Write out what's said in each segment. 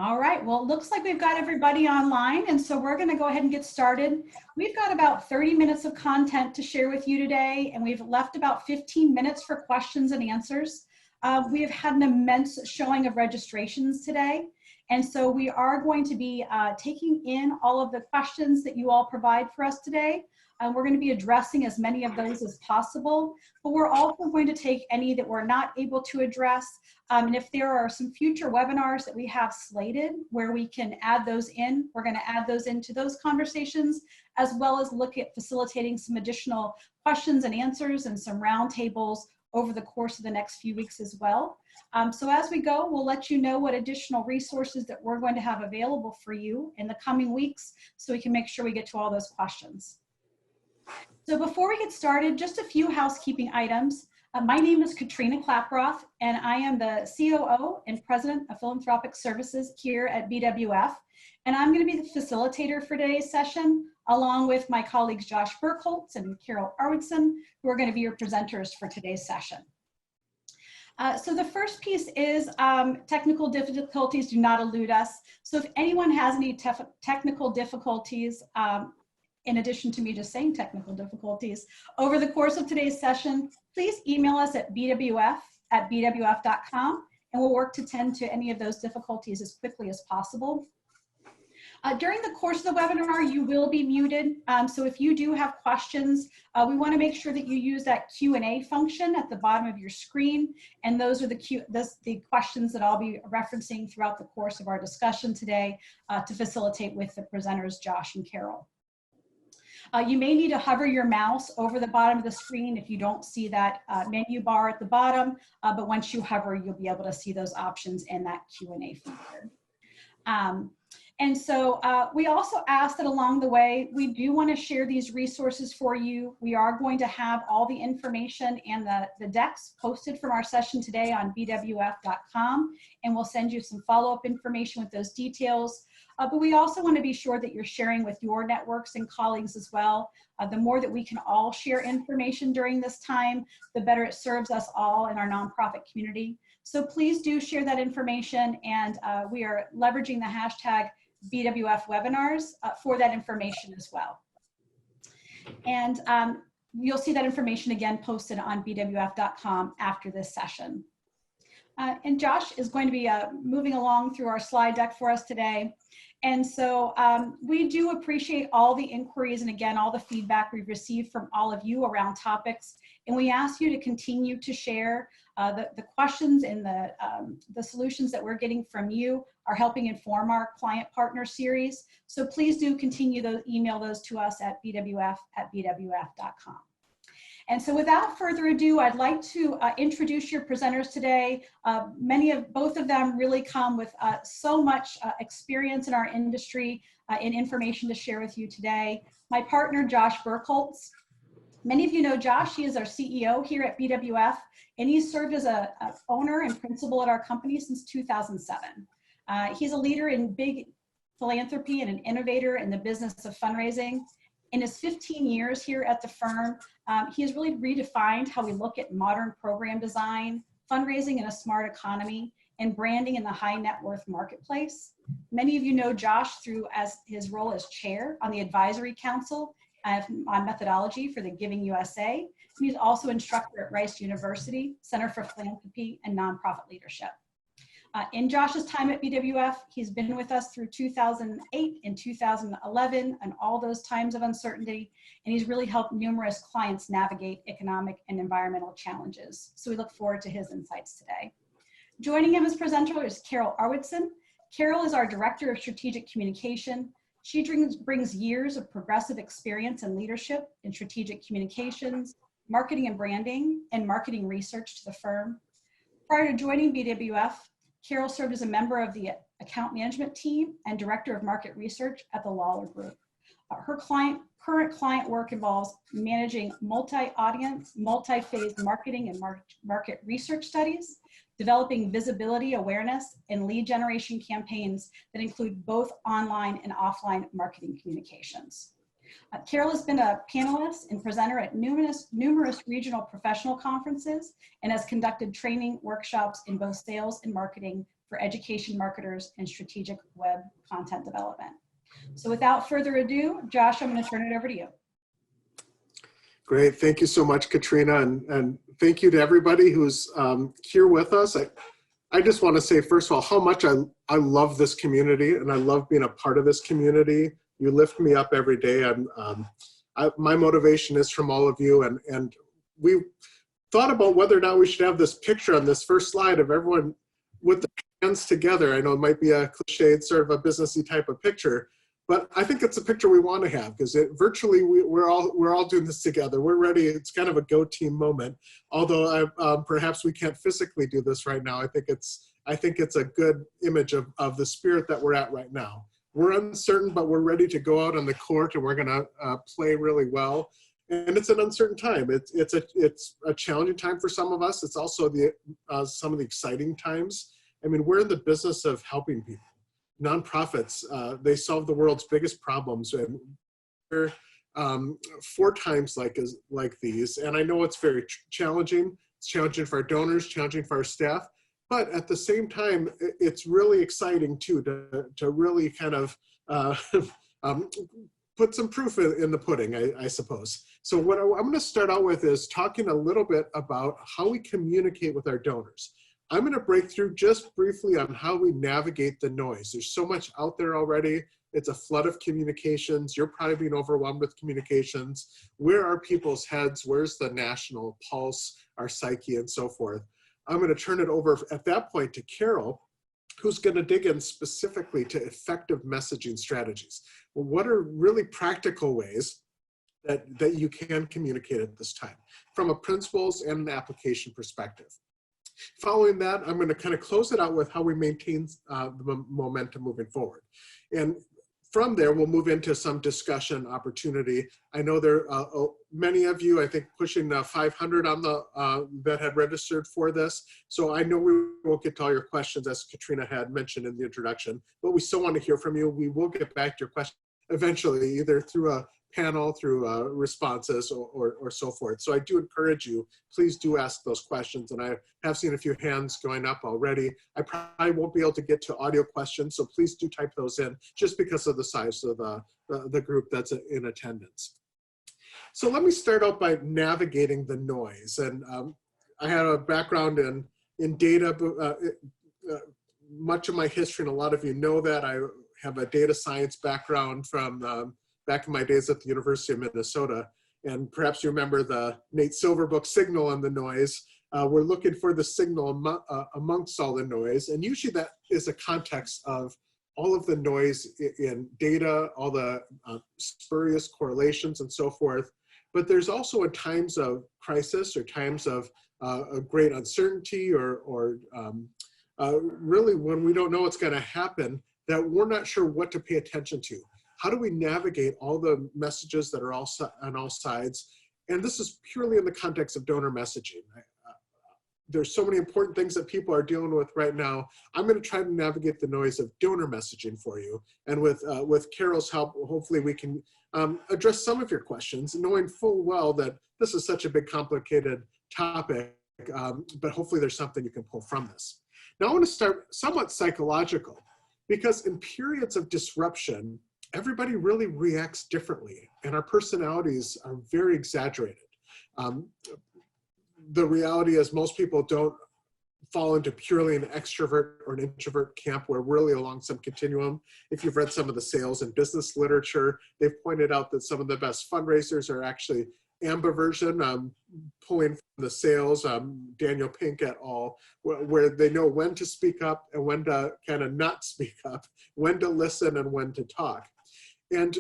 All right, well, it looks like we've got everybody online, and so we're going to go ahead and get started. We've got about 30 minutes of content to share with you today, and we've left about 15 minutes for questions and answers. We have had an immense showing of registrations today, and so we are going to be taking in all of the questions that you all provide for us today. We're going to be addressing as many of those as possible, but we're also going to take any that we're not able to address. And if there are some future webinars that we have slated where we can add those in, we're going to add those into those conversations, as well as look at facilitating some additional questions and answers and some roundtables over the course of the next few weeks as well. So as we go, we'll let you know what additional resources that we're going to have available for you in the coming weeks so we can make sure we get to all those questions. So before we get started, just a few housekeeping items. My name is Katrina Klaproth, and I am the COO and President of Philanthropic Services here at BWF. And I'm going to be the facilitator for today's session, along with my colleagues Josh Burkholtz and Carol Arwidsson, who are going to be your presenters for today's session. So the first piece is technical difficulties do not elude us. So if anyone has any technical difficulties, in addition to me just saying technical difficulties, over the course of today's session, please email us at bwf@bwf.com, and we'll work to tend to any of those difficulties as quickly as possible. During the course of the webinar, you will be muted. So if you do have questions, we want to make sure that you use that Q&A function at the bottom of your screen. And those are the questions that I'll be referencing throughout the course of our discussion today to facilitate with the presenters, Josh and Carol. You may need to hover your mouse over the bottom of the screen if you don't see that menu bar at the bottom, but once you hover, you'll be able to see those options in that Q&A feature. And so we also ask that along the way, we do want to share these resources for you. We are going to have all the information and the decks posted from our session today on bwf.com, and we'll send you some follow-up information with those details. But we also want to be sure that you're sharing with your networks and colleagues as well. The more that we can all share information during this time, the better it serves us all in our nonprofit community. So please do share that information, and we are leveraging the hashtag BWF webinars for that information as well. And you'll see that information again posted on bwf.com after this session. And Josh is going to be moving along through our slide deck for us today. And so we do appreciate all the inquiries and again, all the feedback we've received from all of you around topics. And we ask you to continue to share the questions and the solutions that we're getting from you are helping inform our client partner series. So please do continue to email those to us at bwf@bwf.com. And so without further ado, I'd like to introduce your presenters today. Both of them really come with so much experience in our industry and information to share with you today. My partner, Josh Burkholtz. Many of you know Josh. He is our CEO here at BWF, and he's served as an owner and principal at our company since 2007. He's a leader in big philanthropy and an innovator in the business of fundraising. In his 15 years here at the firm, he has really redefined how we look at modern program design, fundraising in a smart economy, and branding in the high net worth marketplace. Many of you know Josh through his role as chair on the advisory council on methodology for the Giving USA. He's also instructor at Rice University, Center for Philanthropy and Nonprofit Leadership. In Josh's time at BWF, he's been with us through 2008 and 2011 and all those times of uncertainty, and he's really helped numerous clients navigate economic and environmental challenges. So we look forward to his insights today. Joining him as presenter is Carol Arwidsson. Carol is our Director of Strategic Communication. She brings years of progressive experience and leadership in strategic communications, marketing and branding, and marketing research to the firm. Prior to joining BWF, Carol served as a member of the account management team and director of market research at the Lawler Group. Her current client work involves managing multi-audience, multi-phase marketing and market research studies, developing visibility, awareness, and lead generation campaigns that include both online and offline marketing communications. Carol has been a panelist and presenter at numerous regional professional conferences and has conducted training workshops in both sales and marketing for education marketers and strategic web content development. So without further ado, Josh, I'm going to turn it over to you. Great. Thank you so much, Katrina. And thank you to everybody who's here with us. I just want to say, first of all, how much I love this community and I love being a part of this community. You lift me up every day. My motivation is from all of you. And we thought about whether or not we should have this picture on this first slide of everyone with the hands together. I know it might be a cliched, sort of a businessy type of picture, but I think it's a picture we want to have because virtually we're all doing this together. We're ready. It's kind of a go team moment. Although perhaps we can't physically do this right now. I think it's a good image of the spirit that we're at right now. We're uncertain, but we're ready to go out on the court and we're going to play really well. And it's an uncertain time. It's a challenging time for some of us. It's also some of the exciting times. I mean, we're in the business of helping people. Nonprofits, they solve the world's biggest problems, and we're 4 times like these. And I know it's very challenging. It's challenging for our donors, challenging for our staff, but at the same time, it's really exciting too to really kind of put some proof in the pudding, I suppose. So what I'm going to start out with is talking a little bit about how we communicate with our donors. I'm going to break through just briefly on how we navigate the noise. There's so much out there already. It's a flood of communications. You're probably being overwhelmed with communications. Where are people's heads? Where's the national pulse, our psyche, and so forth? I'm going to turn it over at that point to Carol, who's going to dig in specifically to effective messaging strategies. Well, what are really practical ways that you can communicate at this time from a principles and an application perspective? Following that, I'm going to kind of close it out with how we maintain the momentum moving forward. And from there, we'll move into some discussion opportunity. I know there are many of you, I think, pushing 500 on the that had registered for this. So I know we won't get to all your questions, as Katrina had mentioned in the introduction, but we still want to hear from you. We will get back to your questions eventually, either through a panel, through responses or so forth. So I do encourage you, please do ask those questions. And I have seen a few hands going up already. I probably won't be able to get to audio questions, so please do type those in just because of the size of the group that's in attendance. So let me start out by navigating the noise. And I had a background in data, much of my history, and a lot of you know that. I have a data science background from back in my days at the University of Minnesota. And perhaps you remember the Nate Silver book, Signal and the Noise. We're looking for the signal amongst all the noise. And usually that is a context of all of the noise in data, all the spurious correlations and so forth. But there's also at times of crisis or times of a great uncertainty or really when we don't know what's going to happen, that we're not sure what to pay attention to. How do we navigate all the messages that are on all sides? And this is purely in the context of donor messaging. There's so many important things that people are dealing with right now. I'm going to try to navigate the noise of donor messaging for you. And with Carol's help, hopefully we can address some of your questions, knowing full well that this is such a big, complicated topic, but hopefully there's something you can pull from this. Now I want to start somewhat psychological, because in periods of disruption, everybody really reacts differently, and our personalities are very exaggerated. The reality is most people don't fall into purely an extrovert or an introvert camp. We're really along some continuum. If you've read some of the sales and business literature, they've pointed out that some of the best fundraisers are actually ambiversion, pulling from the sales, Daniel Pink et al., where they know when to speak up and when to kind of not speak up, when to listen and when to talk. And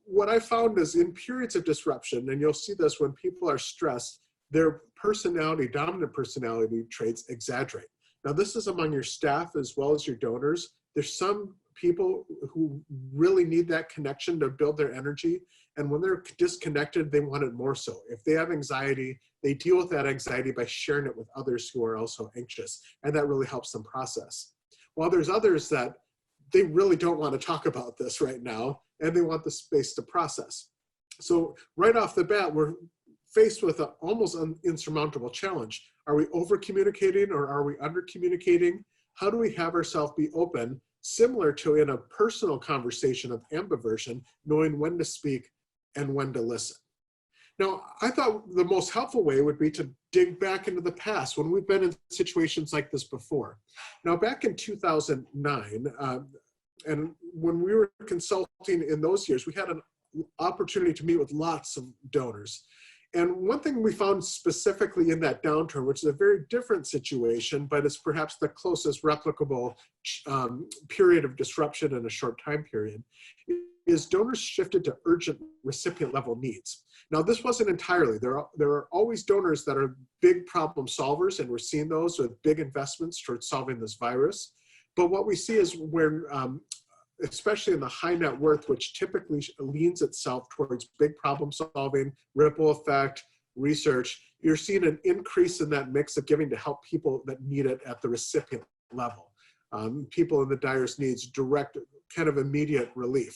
what I found is in periods of disruption, and you'll see this when people are stressed, their personality, dominant personality traits exaggerate. Now this is among your staff as well as your donors. There's some people who really need that connection to build their energy. And when they're disconnected, they want it more so. If they have anxiety, they deal with that anxiety by sharing it with others who are also anxious. And that really helps them process. While there's others that they really don't want to talk about this right now, and they want the space to process. So right off the bat, we're faced with an almost insurmountable challenge. Are we over communicating or are we under communicating? How do we have ourselves be open, similar to in a personal conversation of ambiversion, knowing when to speak and when to listen? Now, I thought the most helpful way would be to dig back into the past when we've been in situations like this before. Now, back in 2009, and when we were consulting in those years, we had an opportunity to meet with lots of donors. And one thing we found specifically in that downturn, which is a very different situation, but it's perhaps the closest replicable period of disruption in a short time period, is donors shifted to urgent recipient level needs. Now, this wasn't entirely. There are always donors that are big problem solvers, and we're seeing those with big investments towards solving this virus. But what we see is when, especially in the high net worth, which typically leans itself towards big problem solving, ripple effect, research, you're seeing an increase in that mix of giving to help people that need it at the recipient level. People in the direst needs direct, kind of immediate relief.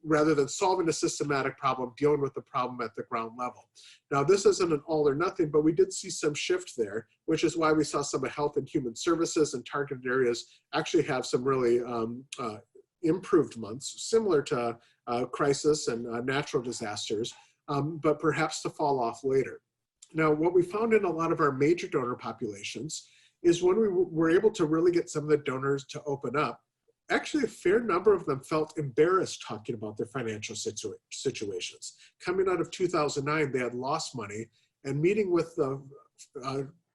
Rather than solving a systematic problem, dealing with the problem at the ground level. Now, this isn't an all or nothing, but we did see some shift there, which is why we saw some of health and human services and targeted areas actually have some really improved months, similar to crisis and natural disasters, but perhaps to fall off later. Now, what we found in a lot of our major donor populations is when we were able to really get some of the donors to open up, actually a fair number of them felt embarrassed talking about their financial situations. Coming out of 2009, they had lost money, and meeting with the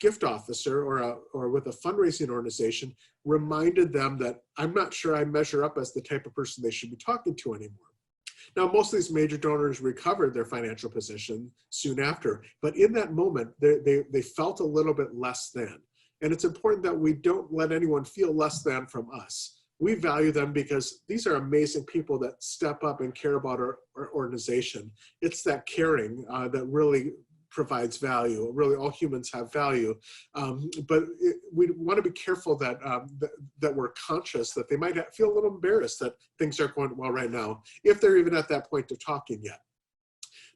gift officer or with a fundraising organization reminded them that I'm not sure I measure up as the type of person they should be talking to anymore. Now, most of these major donors recovered their financial position soon after, but in that moment, they felt a little bit less than. And it's important that we don't let anyone feel less than from us. We value them because these are amazing people that step up and care about our organization. It's that caring that really provides value. Really, all humans have value, but we want to be careful that that we're conscious that they might feel a little embarrassed that things aren't going well right now, if they're even at that point of talking yet.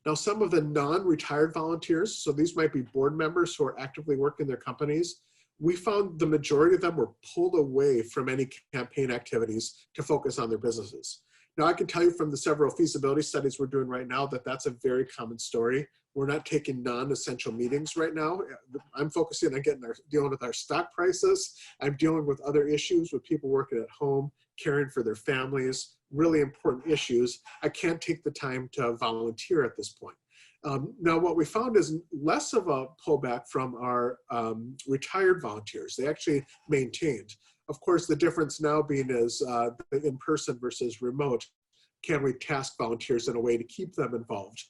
Now, some of the non-retired volunteers, so these might be board members who are actively working their companies, we found the majority of them were pulled away from any campaign activities to focus on their businesses. Now, I can tell you from the several feasibility studies we're doing right now that that's a very common story. We're not taking non-essential meetings right now. I'm focusing on dealing with our stock prices. I'm dealing with other issues with people working at home, caring for their families, really important issues. I can't take the time to volunteer at this point. Now, what we found is less of a pullback from our retired volunteers. They actually maintained. Of course, the difference now being is in-person versus remote. Can we task volunteers in a way to keep them involved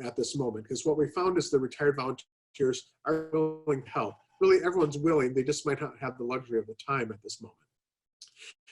at this moment? Because what we found is the retired volunteers are willing to help. Really, everyone's willing. They just might not have the luxury of the time at this moment.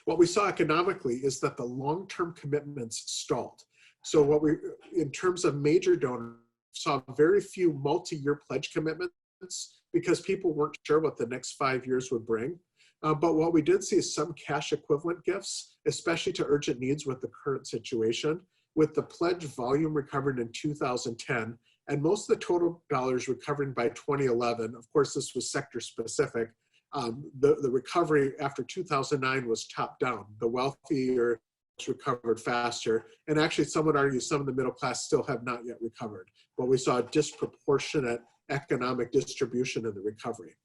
What we saw economically is that the long-term commitments stalled. So what we, in terms of major donors, saw very few multi-year pledge commitments because people weren't sure what the next 5 years would bring. But what we did see is some cash equivalent gifts, especially to urgent needs with the current situation, with the pledge volume recovered in 2010, and most of the total dollars recovered by 2011. Of course, this was sector specific. The recovery after 2009 was top down. The wealthier recovered faster, and actually some would argue some of the middle class still have not yet recovered, but we saw a disproportionate economic distribution in the recovery.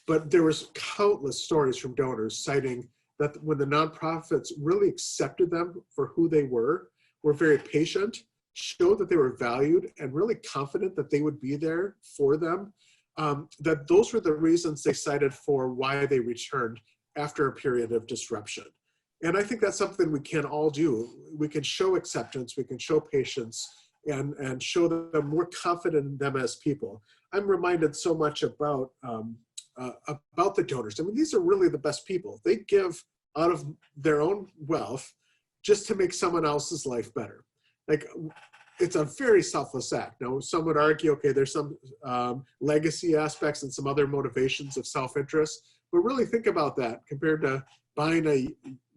But there was countless stories from donors citing that when the nonprofits really accepted them for who they were very patient, showed that they were valued, and really confident that they would be there for them, that those were the reasons they cited for why they returned after a period of disruption. And I think that's something we can all do. We can show acceptance, we can show patience, and show them we're confident in them as people. I'm reminded so much about the donors. I mean, these are really the best people. They give out of their own wealth just to make someone else's life better. Like, it's a very selfless act. Now, some would argue, okay, there's some legacy aspects and some other motivations of self-interest, but really think about that compared to buying a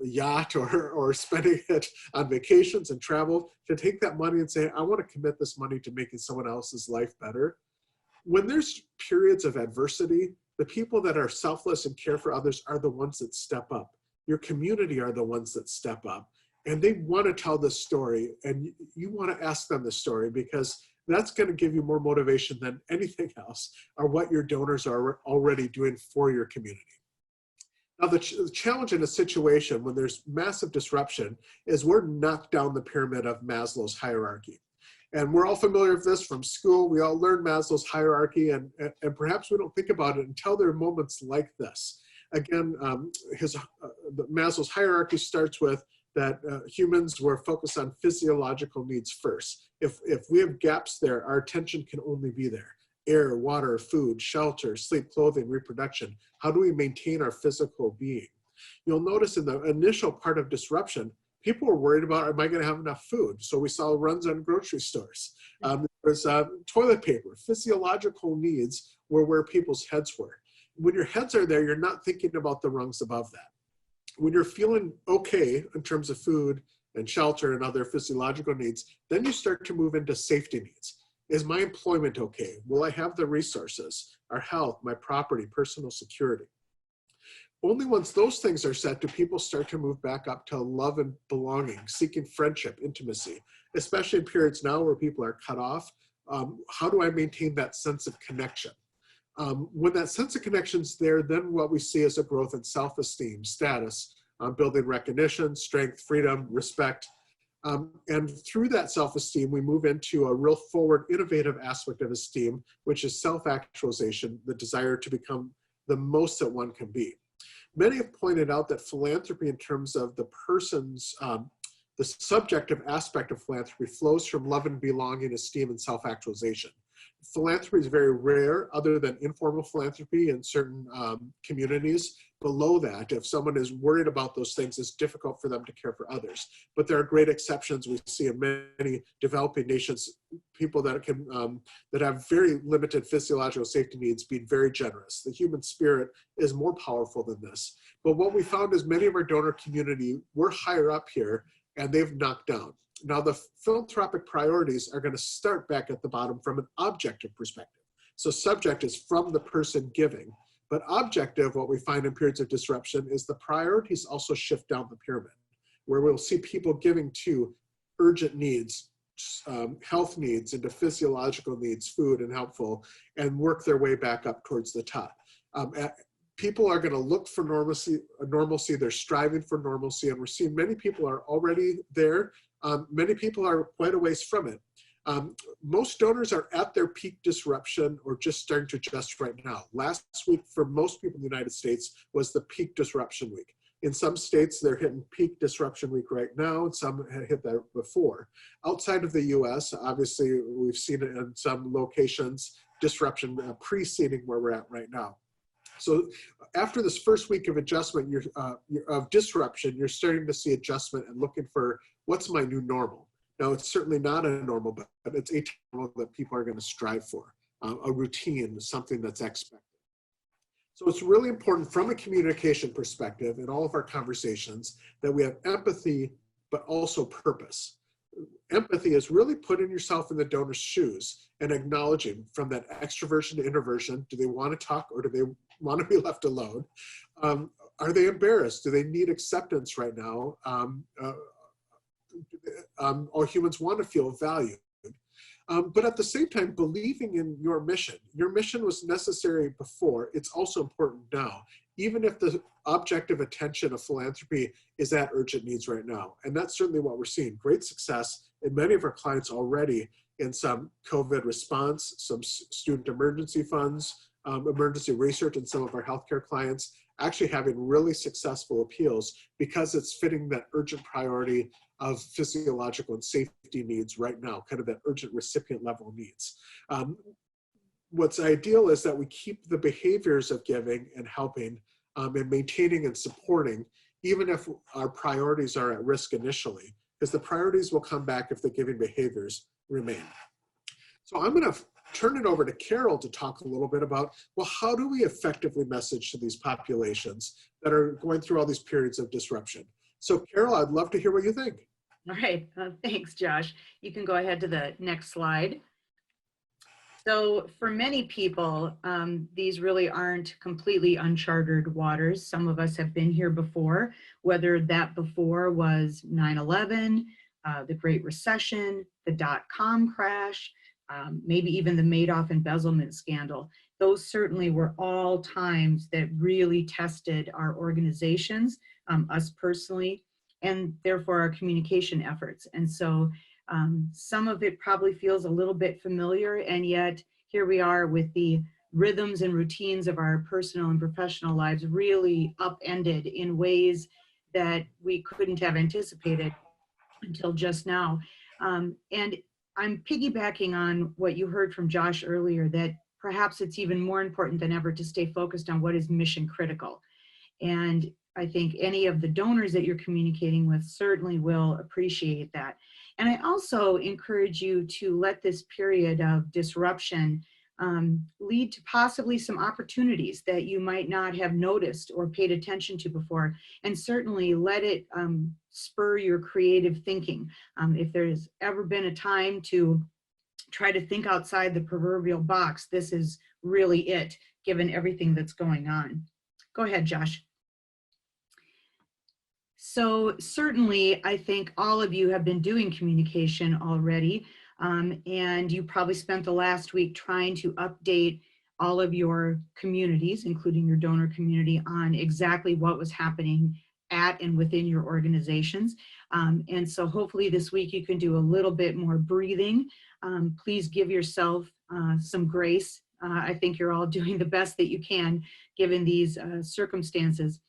yacht or spending it on vacations and travel, to take that money and say, I want to commit this money to making someone else's life better. When there's periods of adversity, The people that are selfless and care for others are the ones that step up. Your community are the ones that step up. And they want to tell this story, and you want to ask them this story, because that's going to give you more motivation than anything else, or what your donors are already doing for your community. Now, the challenge in a situation when there's massive disruption is we're knocked down the pyramid of Maslow's hierarchy. And we're all familiar with this from school. We all learn Maslow's hierarchy, and perhaps we don't think about it until there are moments like this. Again, Maslow's hierarchy starts with that humans were focused on physiological needs first. If we have gaps there, our attention can only be there. Air, water, food, shelter, sleep, clothing, reproduction. How do we maintain our physical being? You'll notice in the initial part of disruption, people were worried about, am I going to have enough food? So we saw runs on grocery stores. There's toilet paper. Physiological needs were where people's heads were. When your heads are there, you're not thinking about the rungs above that. When you're feeling okay in terms of food and shelter and other physiological needs, then you start to move into safety needs. Is my employment okay? Will I have the resources? Our health, my property, personal security. Only once those things are set do people start to move back up to love and belonging, seeking friendship, intimacy, especially in periods now where people are cut off. How do I maintain that sense of connection? When that sense of connection is there, then what we see is a growth in self-esteem, status, building recognition, strength, freedom, respect. And through that self-esteem, we move into a real forward, innovative aspect of esteem, which is self-actualization, the desire to become the most that one can be. Many have pointed out that philanthropy in terms of the person's, the subjective aspect of philanthropy flows from love and belonging, esteem, and self-actualization. Philanthropy is very rare, other than informal philanthropy in certain communities. Below that, if someone is worried about those things, it's difficult for them to care for others. But there are great exceptions we see in many developing nations, people that can that have very limited physiological safety needs being very generous. The human spirit is more powerful than this. But what we found is many of our donor community, we're higher up here, and they've knocked down. Now, the philanthropic priorities are going to start back at the bottom from an objective perspective. So subject is from the person giving, but objective, what we find in periods of disruption, is the priorities also shift down the pyramid, where we'll see people giving to urgent needs, health needs, into physiological needs, food and helpful, and work their way back up towards the top. People are going to look for normalcy, they're striving for normalcy, and we're seeing many people are already there. Many people are quite a ways from it. Most donors are at their peak disruption or just starting to adjust right now. Last week for most people in the United States was the peak disruption week. In some states, they're hitting peak disruption week right now, and some had hit that before. Outside of the US, obviously, we've seen it in some locations, disruption preceding where we're at right now. So after this first week of adjustment, of disruption, you're starting to see adjustment and looking for what's my new normal. Now, it's certainly not a normal, but it's a normal that people are going to strive for, a routine, something that's expected. So it's really important from a communication perspective in all of our conversations that we have empathy, but also purpose. Empathy is really putting yourself in the donor's shoes and acknowledging from that extroversion to introversion. Do they want to talk, or do they want to be left alone? Are they embarrassed? Do they need acceptance right now? All humans want to feel valued. But at the same time, believing in your mission. Your mission was necessary before, it's also important now, even if the objective attention of philanthropy is at urgent needs right now. And that's certainly what we're seeing. Great success in many of our clients already in some COVID response, some student emergency funds, emergency research, and some of our healthcare clients actually having really successful appeals because it's fitting that urgent priority of physiological and safety needs right now, kind of that urgent recipient level needs. What's ideal is that we keep the behaviors of giving and helping and maintaining and supporting, even if our priorities are at risk initially, because the priorities will come back if the giving behaviors remain. So I'm going to turn it over to Carol to talk a little bit about, well, how do we effectively message to these populations that are going through all these periods of disruption? So Carol, I'd love to hear what you think. All right, thanks, Josh. You can go ahead to the next slide. So for many people, these really aren't completely uncharted waters. Some of us have been here before, whether that before was 9/11, the Great Recession, the dot-com crash, maybe even the Madoff embezzlement scandal. Those certainly were all times that really tested our organizations, us personally, and therefore our communication efforts. And so some of it probably feels a little bit familiar, and yet here we are with the rhythms and routines of our personal and professional lives really upended in ways that we couldn't have anticipated until just now. And I'm piggybacking on what you heard from Josh earlier, that perhaps it's even more important than ever to stay focused on what is mission critical. And I think any of the donors that you're communicating with certainly will appreciate that. And I also encourage you to let this period of disruption lead to possibly some opportunities that you might not have noticed or paid attention to before. And certainly let it spur your creative thinking. If there's ever been a time to try to think outside the proverbial box, this is really it, given everything that's going on. Go ahead, Josh. So certainly, I think all of you have been doing communication already, and you probably spent the last week trying to update all of your communities, including your donor community, on exactly what was happening at and within your organizations. And so hopefully this week you can do a little bit more breathing. Please give yourself some grace. I think you're all doing the best that you can given these circumstances.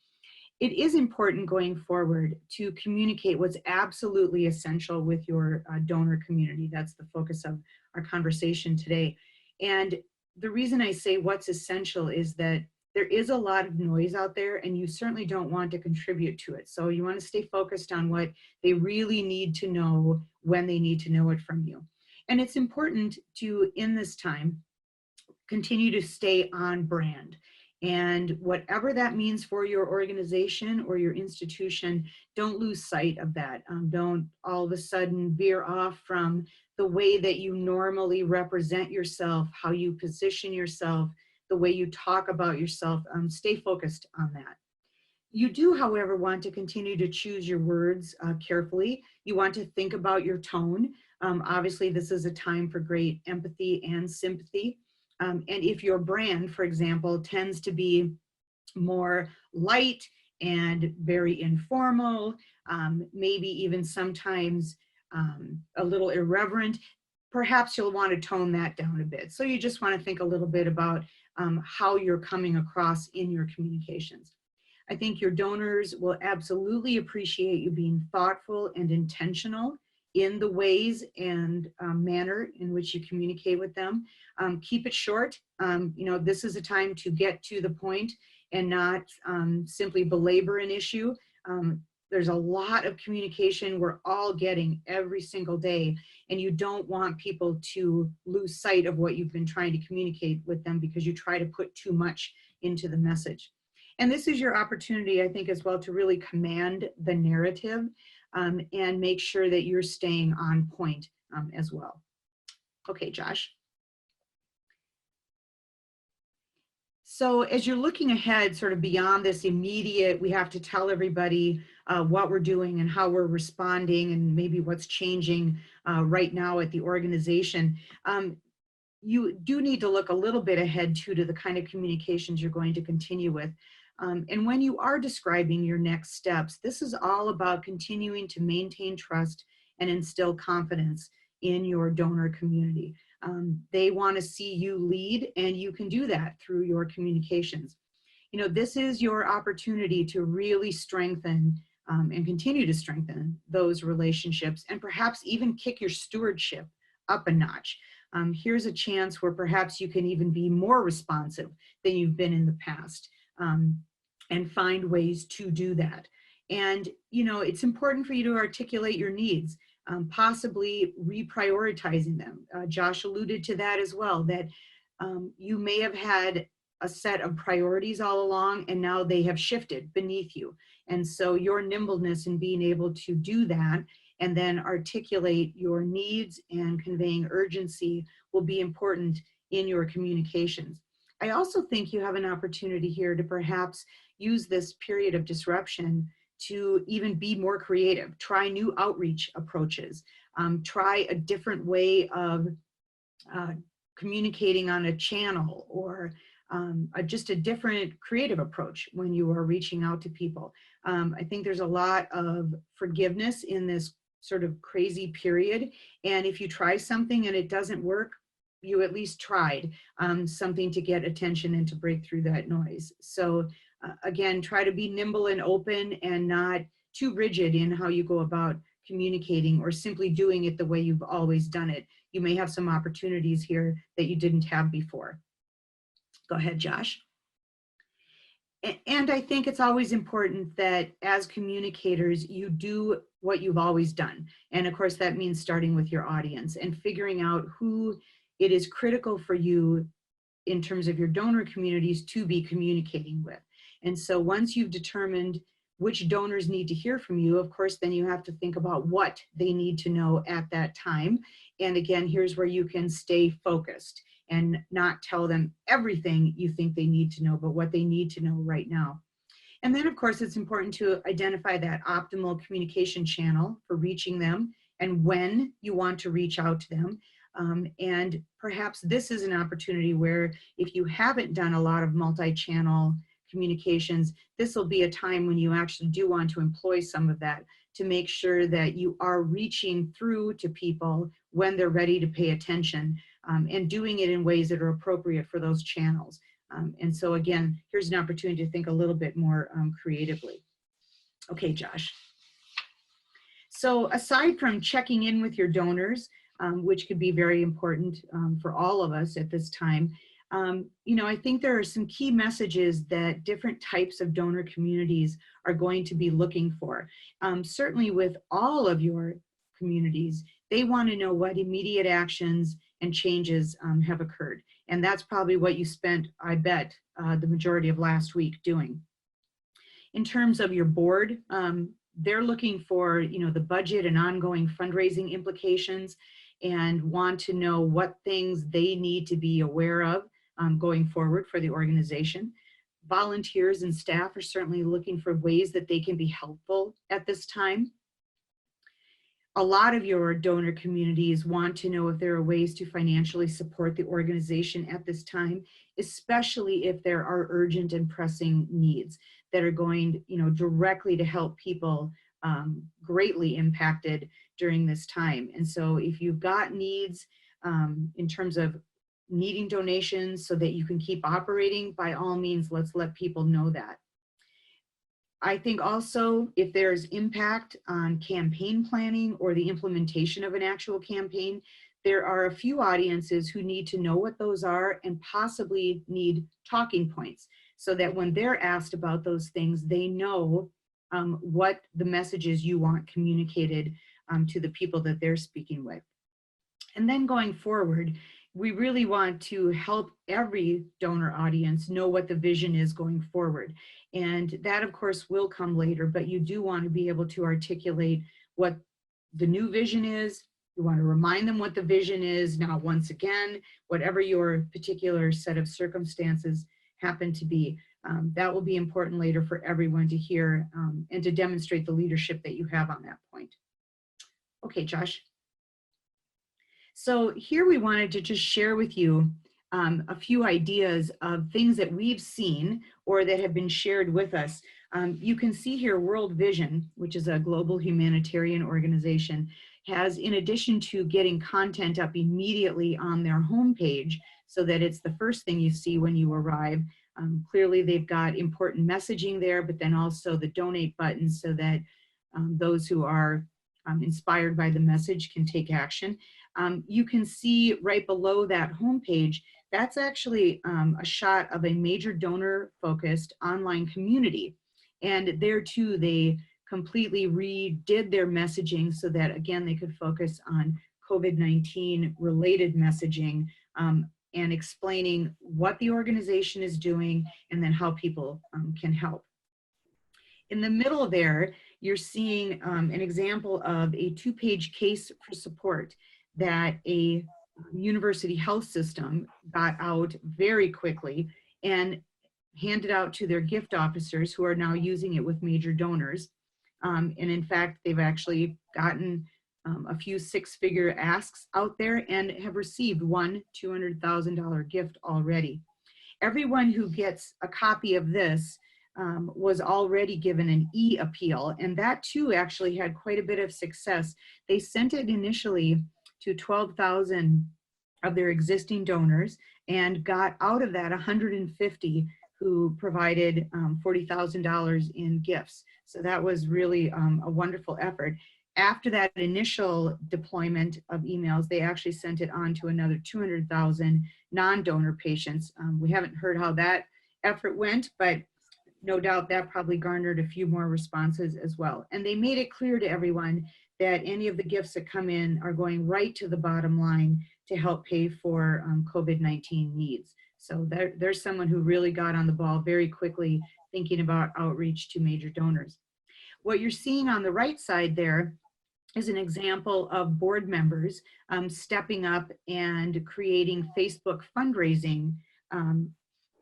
It is important going forward to communicate what's absolutely essential with your donor community. That's the focus of our conversation today. And the reason I say what's essential is that there is a lot of noise out there, and you certainly don't want to contribute to it. So you want to stay focused on what they really need to know when they need to know it from you. And it's important to, in this time, continue to stay on brand. And whatever that means for your organization or your institution, don't lose sight of that. Don't all of a sudden veer off from the way that you normally represent yourself, how you position yourself, the way you talk about yourself. Stay focused on that. You do, however, want to continue to choose your words carefully. You want to think about your tone. Obviously, this is a time for great empathy and sympathy. And if your brand, for example, tends to be more light and very informal, maybe even sometimes a little irreverent, perhaps you'll want to tone that down a bit. So you just want to think a little bit about how you're coming across in your communications. I think your donors will absolutely appreciate you being thoughtful and intentional in the ways and manner in which you communicate with them. Keep it short. This is a time to get to the point and not simply belabor an issue. There's a lot of communication we're all getting every single day, and you don't want people to lose sight of what you've been trying to communicate with them because you try to put too much into the message. And this is your opportunity, I think, as well, to really command the narrative and make sure that you're staying on point as well. Okay, Josh. So as you're looking ahead, sort of beyond this immediate, we have to tell everybody what we're doing and how we're responding and maybe what's changing right now at the organization. You do need to look a little bit ahead too to the kind of communications you're going to continue with. And when you are describing your next steps, this is all about continuing to maintain trust and instill confidence in your donor community. They want to see you lead, and you can do that through your communications. This is your opportunity to really strengthen and continue to strengthen those relationships, and perhaps even kick your stewardship up a notch. Here's a chance where perhaps you can even be more responsive than you've been in the past. And find ways to do that. And, it's important for you to articulate your needs, possibly reprioritizing them. Josh alluded to that as well, that you may have had a set of priorities all along, and now they have shifted beneath you. And so your nimbleness in being able to do that and then articulate your needs and conveying urgency will be important in your communications. I also think you have an opportunity here to perhaps use this period of disruption to even be more creative, try new outreach approaches, try a different way of communicating on a channel, or just a different creative approach when you are reaching out to people. I think there's a lot of forgiveness in this sort of crazy period. And if you try something and it doesn't work, you at least tried something to get attention and to break through that noise. So again, try to be nimble and open and not too rigid in how you go about communicating or simply doing it the way you've always done it. You may have some opportunities here that you didn't have before. Go ahead, Josh. And I think it's always important that as communicators, you do what you've always done. And of course, that means starting with your audience and figuring out who it is critical for you in terms of your donor communities to be communicating with. And so once you've determined which donors need to hear from you, of course, then you have to think about what they need to know at that time. And again, here's where you can stay focused and not tell them everything you think they need to know, but what they need to know right now. And then, of course, it's important to identify that optimal communication channel for reaching them and when you want to reach out to them. And perhaps this is an opportunity where if you haven't done a lot of multi-channel communications, this will be a time when you actually do want to employ some of that to make sure that you are reaching through to people when they're ready to pay attention, and doing it in ways that are appropriate for those channels. And so again, here's an opportunity to think a little bit more creatively. Okay, Josh. So aside from checking in with your donors, which could be very important for all of us at this time, you know, I think there are some key messages that different types of donor communities are going to be looking for. Certainly with all of your communities, they want to know what immediate actions and changes have occurred. And that's probably what you spent, I bet, the majority of last week doing. In terms of your board, they're looking for, you know, the budget and ongoing fundraising implications, and want to know what things they need to be aware of going forward for the organization. Volunteers and staff are certainly looking for ways that they can be helpful at this time. A lot of your donor communities want to know if there are ways to financially support the organization at this time, especially if there are urgent and pressing needs that are going, you know, directly to help people greatly impacted during this time. And so if you've got needs in terms of needing donations so that you can keep operating, by all means, let's let people know that. I think also if there's impact on campaign planning or the implementation of an actual campaign, there are a few audiences who need to know what those are and possibly need talking points so that when they're asked about those things, they know what the messages you want communicated to the people that they're speaking with. And then going forward, we really want to help every donor audience know what the vision is going forward. And that, of course, will come later, but you do want to be able to articulate what the new vision is. You want to remind them what the vision is. Now, once again, whatever your particular set of circumstances happen to be, that will be important later for everyone to hear and to demonstrate the leadership that you have on that point. Okay, Josh. So here we wanted to just share with you a few ideas of things that we've seen or that have been shared with us. You can see here World Vision, which is a global humanitarian organization, has, in addition to getting content up immediately on their homepage so that it's the first thing you see when you arrive, clearly they've got important messaging there, but then also the donate button so that those who are inspired by the message can take action. You can see right below that homepage, that's actually a shot of a major donor-focused online community. And there too, they completely redid their messaging so that, again, they could focus on COVID-19 related messaging and explaining what the organization is doing and then how people can help. In the middle there, you're seeing an example of a 2-page case for support that a university health system got out very quickly and handed out to their gift officers, who are now using it with major donors. And in fact, they've actually gotten a few six-figure asks out there and have received one $200,000 gift already. Everyone who gets a copy of this was already given an e-appeal, and that too actually had quite a bit of success. They sent it initially to 12,000 of their existing donors and got out of that 150 who provided $40,000 in gifts. So that was really a wonderful effort. After that initial deployment of emails, they actually sent it on to another 200,000 non-donor patients. We haven't heard how that effort went, but no doubt that probably garnered a few more responses as well. And they made it clear to everyone that any of the gifts that come in are going right to the bottom line to help pay for COVID-19 needs. So there's someone who really got on the ball very quickly, thinking about outreach to major donors. What you're seeing on the right side there is an example of board members stepping up and creating Facebook fundraising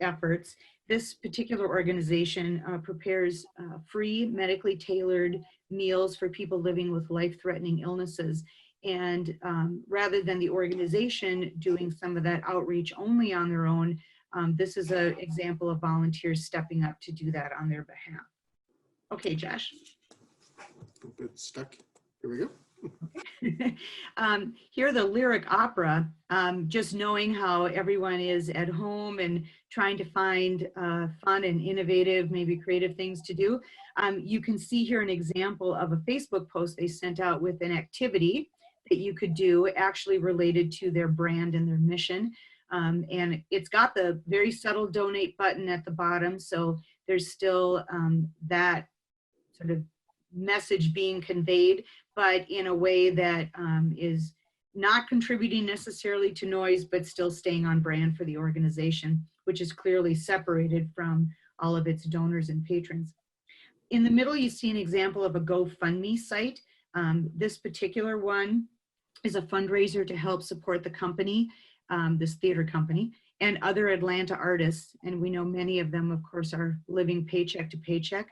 efforts. This particular organization prepares free medically tailored meals for people living with life-threatening illnesses. And rather than the organization doing some of that outreach only on their own, this is an example of volunteers stepping up to do that on their behalf. Okay, Josh. A bit stuck. Here we go. Here, the lyric opera, just knowing how everyone is at home and trying to find fun and innovative, maybe creative things to do. You can see here an example of a Facebook post they sent out with an activity that you could do actually related to their brand and their mission. And it's got the very subtle donate button at the bottom. So there's still that sort of message being conveyed, but in a way that is not contributing necessarily to noise, but still staying on brand for the organization, which is clearly separated from all of its donors and patrons. In the middle, you see an example of a GoFundMe site. This particular one is a fundraiser to help support the company, this theater company, and other Atlanta artists. And we know many of them, of course, are living paycheck to paycheck.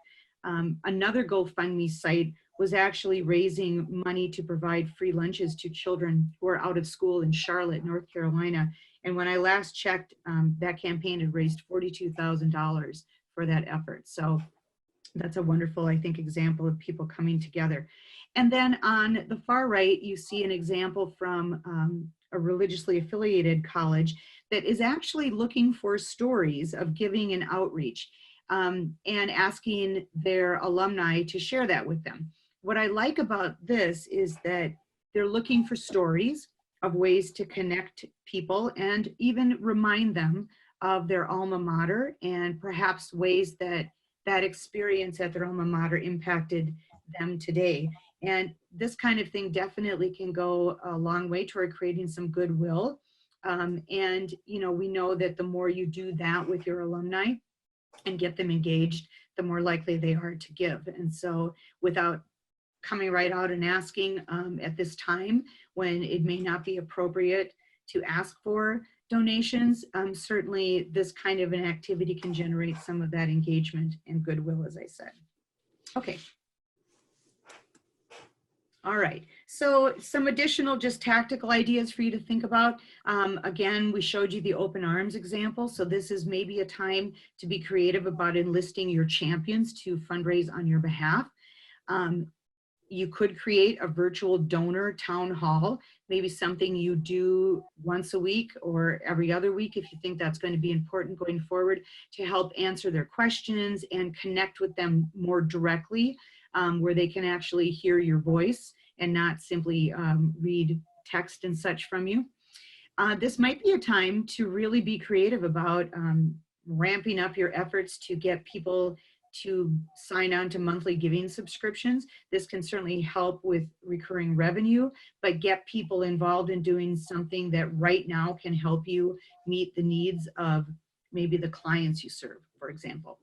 Another GoFundMe site was actually raising money to provide free lunches to children who are out of school in Charlotte, North Carolina. And when I last checked, that campaign had raised $42,000 for that effort. So that's a wonderful, I think, example of people coming together. And then on the far right, you see an example from a religiously affiliated college that is actually looking for stories of giving and outreach. And asking their alumni to share that with them. What I like about this is that they're looking for stories of ways to connect people and even remind them of their alma mater and perhaps ways that that experience at their alma mater impacted them today. And this kind of thing definitely can go a long way toward creating some goodwill. And you know, we know that the more you do that with your alumni and get them engaged, the more likely they are to give. And so without coming right out and asking at this time when it may not be appropriate to ask for donations, certainly this kind of an activity can generate some of that engagement and goodwill, as I said. Okay. All right, so some additional just tactical ideas for you to think about. Again, we showed you the open arms example. So this is maybe a time to be creative about enlisting your champions to fundraise on your behalf. You could create a virtual donor town hall, maybe something you do once a week or every other week if you think that's going to be important going forward, to help answer their questions and connect with them more directly, where they can actually hear your voice and not simply read text and such from you. This might be a time to really be creative about ramping up your efforts to get people to sign on to monthly giving subscriptions. This can certainly help with recurring revenue, but get people involved in doing something that right now can help you meet the needs of maybe the clients you serve, for example.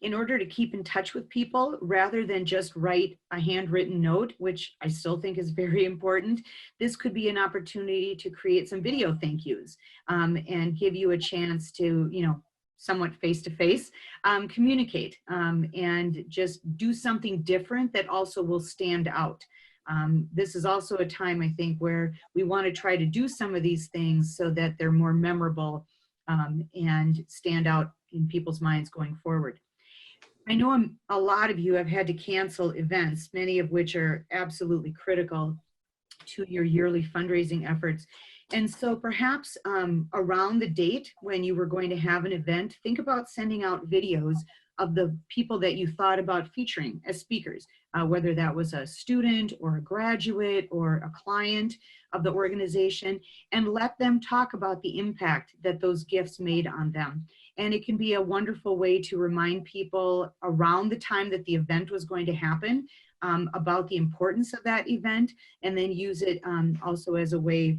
in order to keep in touch with people rather than just write a handwritten note, which I still think is very important. This could be an opportunity to create some video thank yous and give you a chance to, somewhat face-to-face, communicate and just do something different that also will stand out. This is also a time, I think, where we want to try to do some of these things so that they're more memorable and stand out in people's minds going forward. I know a lot of you have had to cancel events, many of which are absolutely critical to your yearly fundraising efforts. And so perhaps around the date when you were going to have an event, think about sending out videos of the people that you thought about featuring as speakers, whether that was a student or a graduate or a client of the organization, and let them talk about the impact that those gifts made on them. And it can be a wonderful way to remind people around the time that the event was going to happen about the importance of that event, and then use it also as a way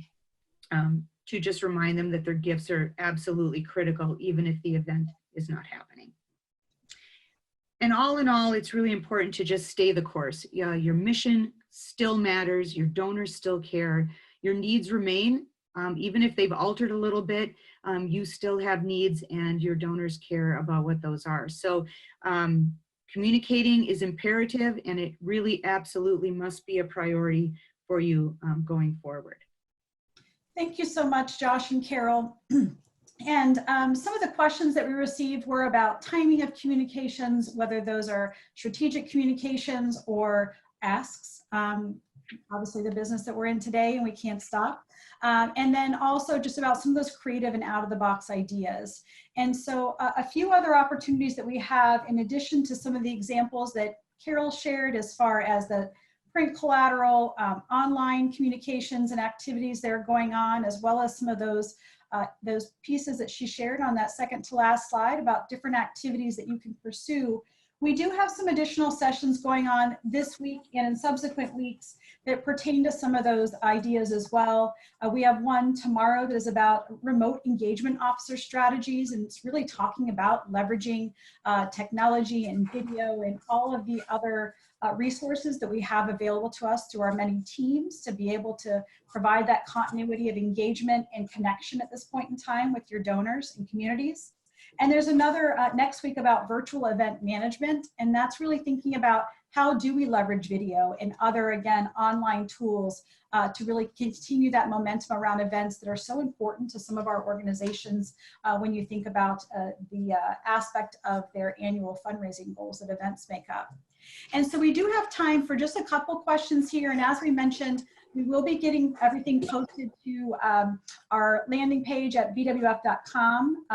to just remind them that their gifts are absolutely critical, even if the event is not happening. And all in all, it's really important to just stay the course. Your mission still matters, your donors still care, your needs remain, even if they've altered a little bit, you still have needs and your donors care about what those are. So communicating is imperative, and it really absolutely must be a priority for you going forward. Thank you so much, Josh and Carol. And some of the questions that we received were about timing of communications, whether those are strategic communications or asks. Obviously the business that we're in today and we can't stop. And then also just about some of those creative and out of the box ideas. And so a few other opportunities that we have in addition to some of the examples that Carol shared as far as the print collateral, online communications and activities that are going on, as well as some of those pieces that she shared on that second to last slide about different activities that you can pursue. We do have some additional sessions going on this week and in subsequent weeks that pertain to some of those ideas as well. We have one tomorrow that is about remote engagement officer strategies, and it's really talking about leveraging technology and video and all of the other resources that we have available to us through our many teams to be able to provide that continuity of engagement and connection at this point in time with your donors and communities. And there's another next week about virtual event management, and that's really thinking about how do we leverage video and other, again, online tools to really continue that momentum around events that are so important to some of our organizations when you think about the aspect of their annual fundraising goals that events make up. And so we do have time for just a couple questions here, and as we mentioned, we will be getting everything posted to our landing page at bwf.com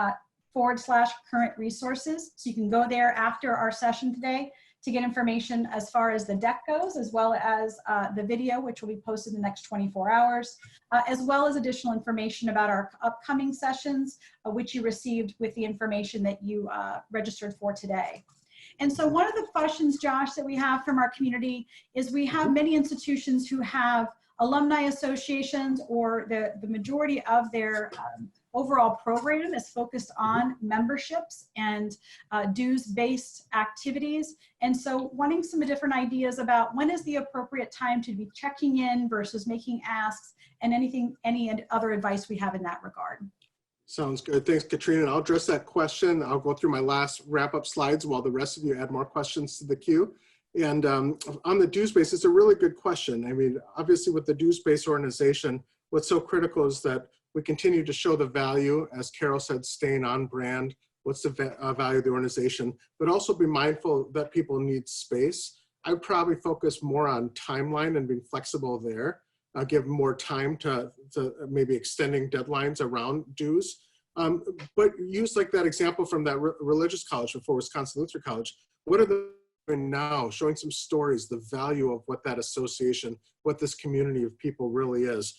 /current resources. So you can go there after our session today to get information as far as the deck goes, as well as the video, which will be posted in the next 24 hours, as well as additional information about our upcoming sessions, which you received with the information that you registered for today. And so one of the questions, Josh, that we have from our community is we have many institutions who have alumni associations, or the majority of their overall program is focused on memberships and dues-based activities. And so wanting some different ideas about when is the appropriate time to be checking in versus making asks, and any other advice we have in that regard. Sounds good. Thanks, Katrina. I'll address that question. I'll go through my last wrap-up slides while the rest of you add more questions to the queue. And on the dues base, it's a really good question. I mean, obviously with the dues-based organization, what's so critical is that we continue to show the value, as Carol said, staying on brand, what's the value of the organization, but also be mindful that people need space. I would probably focus more on timeline and being flexible there. Give more time to maybe extending deadlines around dues. But use like that example from that religious college before Wisconsin Lutheran College. What are they doing now? Showing some stories, the value of what that association, what this community of people really is.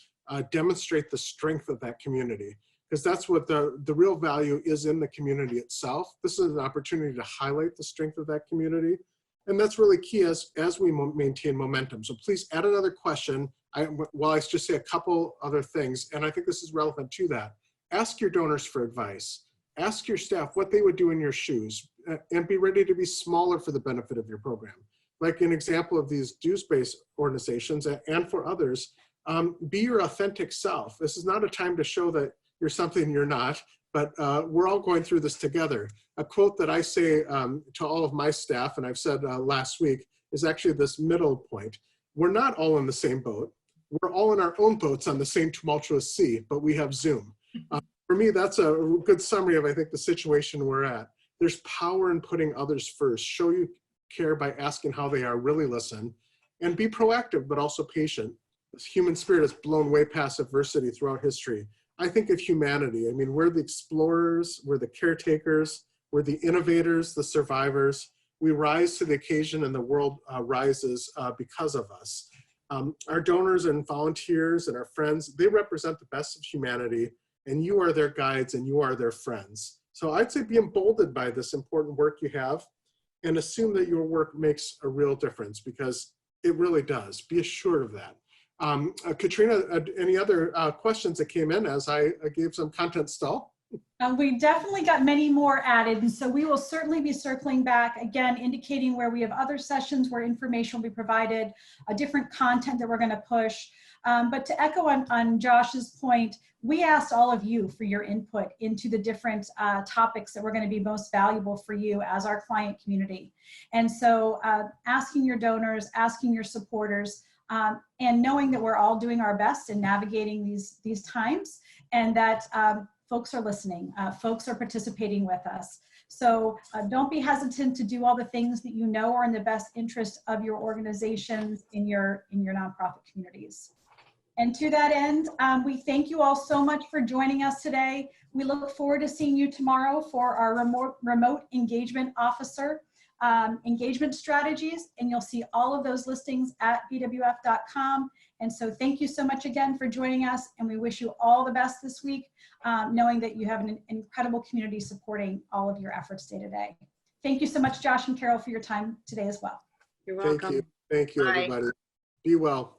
Demonstrate the strength of that community, because that's what the real value is in the community itself. This is an opportunity to highlight the strength of that community. And that's really key as we maintain momentum. So please add another question. While I just say a couple other things, and I think this is relevant to that. Ask your donors for advice. Ask your staff what they would do in your shoes, and be ready to be smaller for the benefit of your program. Like an example of these dues-based organizations, and for others, be your authentic self. This is not a time to show that you're something you're not, but we're all going through this together. A quote that I say to all of my staff, and I've said last week, is actually this middle point. We're not all in the same boat. We're all in our own boats on the same tumultuous sea, but we have Zoom. For me, that's a good summary of, I think, the situation we're at. There's power in putting others first. Show you care by asking how they are, really listen, and be proactive, but also patient. This human spirit has blown way past adversity throughout history. I think of humanity. I mean, we're the explorers, we're the caretakers, we're the innovators, the survivors. We rise to the occasion, and the world rises because of us. Our donors and volunteers and our friends, they represent the best of humanity, and you are their guides and you are their friends. So I'd say be emboldened by this important work you have, and assume that your work makes a real difference, because it really does. Be assured of that. Katrina, any other questions that came in as I gave some content stall? We definitely got many more added, and so we will certainly be circling back, again, indicating where we have other sessions where information will be provided, different content that we're going to push. But to echo on Josh's point, we asked all of you for your input into the different topics that were going to be most valuable for you as our client community. And so asking your donors, asking your supporters, and knowing that we're all doing our best in navigating these times, and that folks are listening, folks are participating with us. So don't be hesitant to do all the things that you know are in the best interest of your organizations in your nonprofit communities. And to that end, we thank you all so much for joining us today. We look forward to seeing you tomorrow for our remote engagement officer engagement strategies, and you'll see all of those listings at bwf.com. And so thank you so much again for joining us, and we wish you all the best this week, knowing that you have an incredible community supporting all of your efforts day to day. Thank you so much, Josh and Carol, for your time today as well. You're welcome. Thank you. Thank you, everybody. Be well.